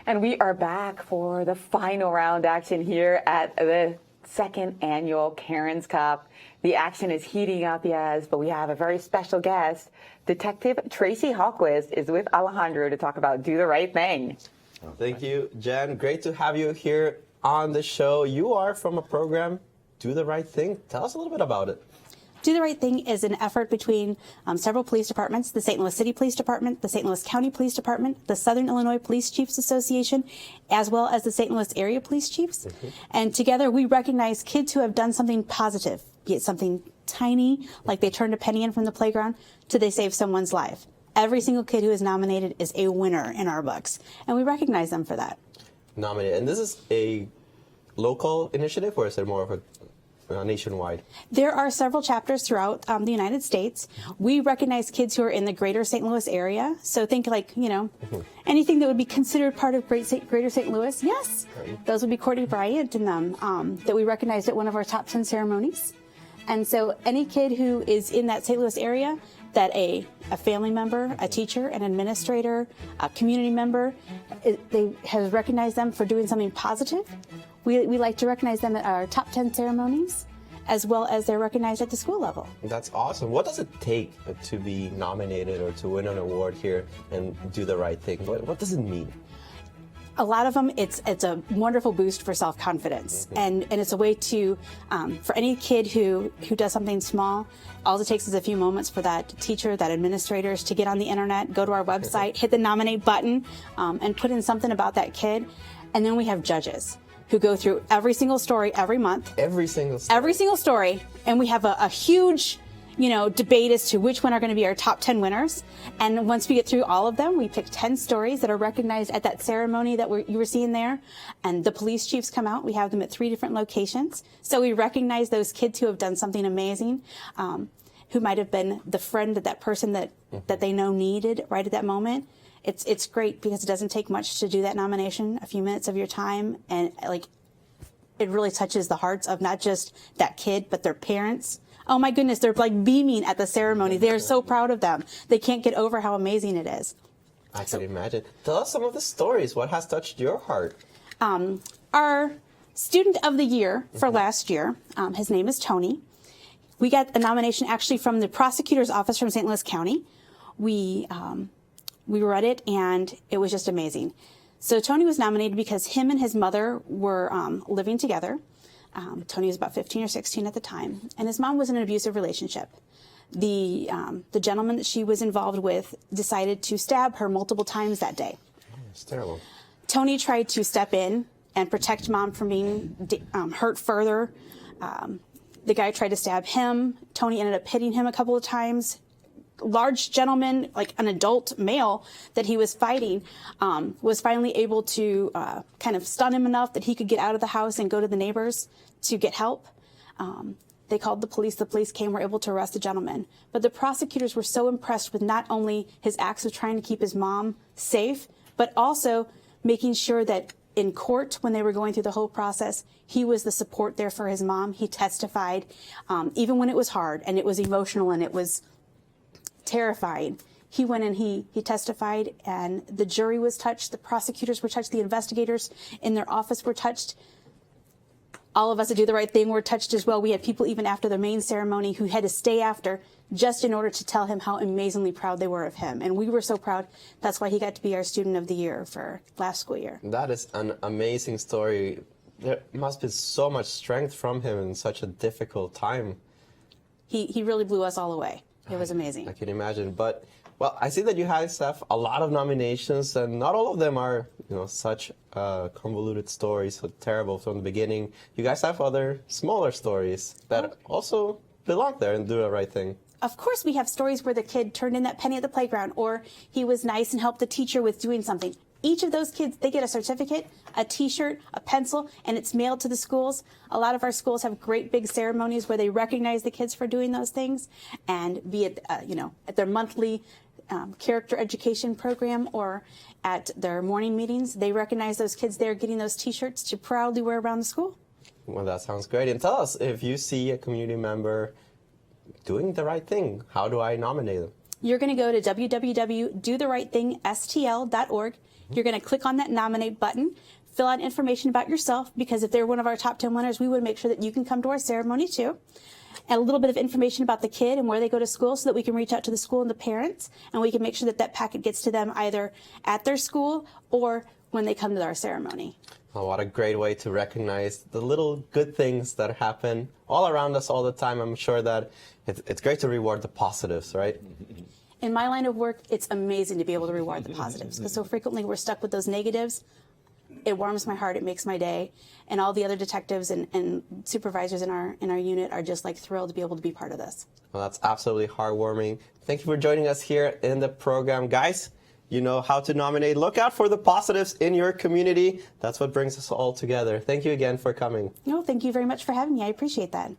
And we are back for the final round action here at the second annual Cairns Cup. The action is heating up, yes, but we have a very special guest. Detective Tracy Hallquist is with Alejandro to talk about Do the Right Thing. Thank you, Jen. Great to have you here on the show. You are from a program, Do the Right Thing. Tell us a little bit about it. Do the Right Thing is an effort between several police departments, the St. Louis City Police Department, the St. Louis County Police Department, the Southern Illinois Police Chiefs Association, as well as the St. Louis Area Police Chiefs. And together we recognize kids who have done something positive, be it something tiny, like they turned a penny in from the playground, to they saved someone's life. Every single kid who is nominated is a winner in our books, and we recognize them for that. Nominated. And this is a local initiative, or is it more of a nationwide? There are several chapters throughout the United States. We recognize kids who are in the greater St. Louis area. So think like, anything that would be considered part of greater St. Louis. Yes, those would be Cordy Bryant and them that we recognized at one of our top 10 ceremonies. And so any kid who is in that St. Louis area that a family member, a teacher, an administrator, a community member, they have recognized them for doing something positive. We like to recognize them at our top 10 ceremonies, as well as they're recognized at the school level. That's awesome. What does it take to be nominated or to win an award here and Do the Right Thing? What does it mean? A lot of them, it's a wonderful boost for self-confidence, and it's a way to, for any kid who does something small, all it takes is a few moments for that teacher, that administrators to get on the internet, go to our website, hit the nominate button, and put in something about that kid. And then we have judges who go through every single story every month. Every single story. Every single story, and we have a huge debate as to which one are going to be our top 10 winners. And once we get through all of them, we pick 10 stories that are recognized at that ceremony that you were seeing there. And the police chiefs come out. We have them at 3 different locations. So we recognize those kids who have done something amazing, who might have been the friend of that person that they know needed right at that moment. It's great because it doesn't take much to do that nomination, a few minutes of your time, and it really touches the hearts of not just that kid, but their parents. Oh my goodness, they're like beaming at the ceremony. They're so proud of them. They can't get over how amazing it is. I can imagine. Tell us some of the stories. What has touched your heart? Our student of the year for last year, his name is Tony. We got a nomination actually from the prosecutor's office from St. Louis County. We read it, and it was just amazing. So Tony was nominated because him and his mother were living together. Tony was about 15 or 16 at the time, and his mom was in an abusive relationship. The gentleman that she was involved with decided to stab her multiple times that day. It's terrible. Tony tried to step in and protect mom from being hurt further. The guy tried to stab him. Tony ended up hitting him a couple of times. Large gentleman, like an adult male that he was fighting, was finally able to kind of stun him enough that he could get out of the house and go to the neighbors to get help. They called the police. The police came, were able to arrest the gentleman. But the prosecutors were so impressed with not only his acts of trying to keep his mom safe, but also making sure that in court, when they were going through the whole process, he was the support there for his mom. He testified, even when it was hard and it was emotional and it was terrified. He went and he testified, and the jury was touched, the prosecutors were touched, the investigators in their office were touched. All of us that Do the Right Thing were touched as well. We had people even after the main ceremony who had to stay after just in order to tell him how amazingly proud they were of him. And we were so proud. That's why he got to be our Student of the Year for last school year. That is an amazing story. There must be so much strength from him in such a difficult time. He really blew us all away. It was amazing. I can imagine. But, well, I see that you guys have a lot of nominations, and not all of them are, such convoluted stories, so terrible from the beginning. You guys have other smaller stories that also belong there and Do the Right Thing. Of course, we have stories where the kid turned in that penny at the playground, or he was nice and helped the teacher with doing something. Each of those kids, they get a certificate, a T-shirt, a pencil, and it's mailed to the schools. A lot of our schools have great big ceremonies where they recognize the kids for doing those things, and be it, at their monthly character education program or at their morning meetings, they recognize those kids there getting those T-shirts to proudly wear around the school. Well, that sounds great. And tell us, if you see a community member doing the right thing, how do I nominate them? you're going to go to www.dotherightthingstl.org. You're going to click on that nominate button, fill out information about yourself, because if they're one of our top 10 winners, we would make sure that you can come to our ceremony too. And a little bit of information about the kid and where they go to school so that we can reach out to the school and the parents, and we can make sure that that packet gets to them either at their school or when they come to our ceremony. Oh, what a great way to recognize the little good things that happen all around us all the time. I'm sure that it's great to reward the positives, right? In my line of work, it's amazing to be able to reward the positives, because so frequently we're stuck with those negatives. It warms my heart, it makes my day, and all the other detectives and supervisors in our unit are just like thrilled to be able to be part of this. Well, that's absolutely heartwarming. Thank you for joining us here in the program. Guys, you know how to nominate. Look out for the positives in your community. That's what brings us all together. Thank you again for coming. No, thank you very much for having me. I appreciate that.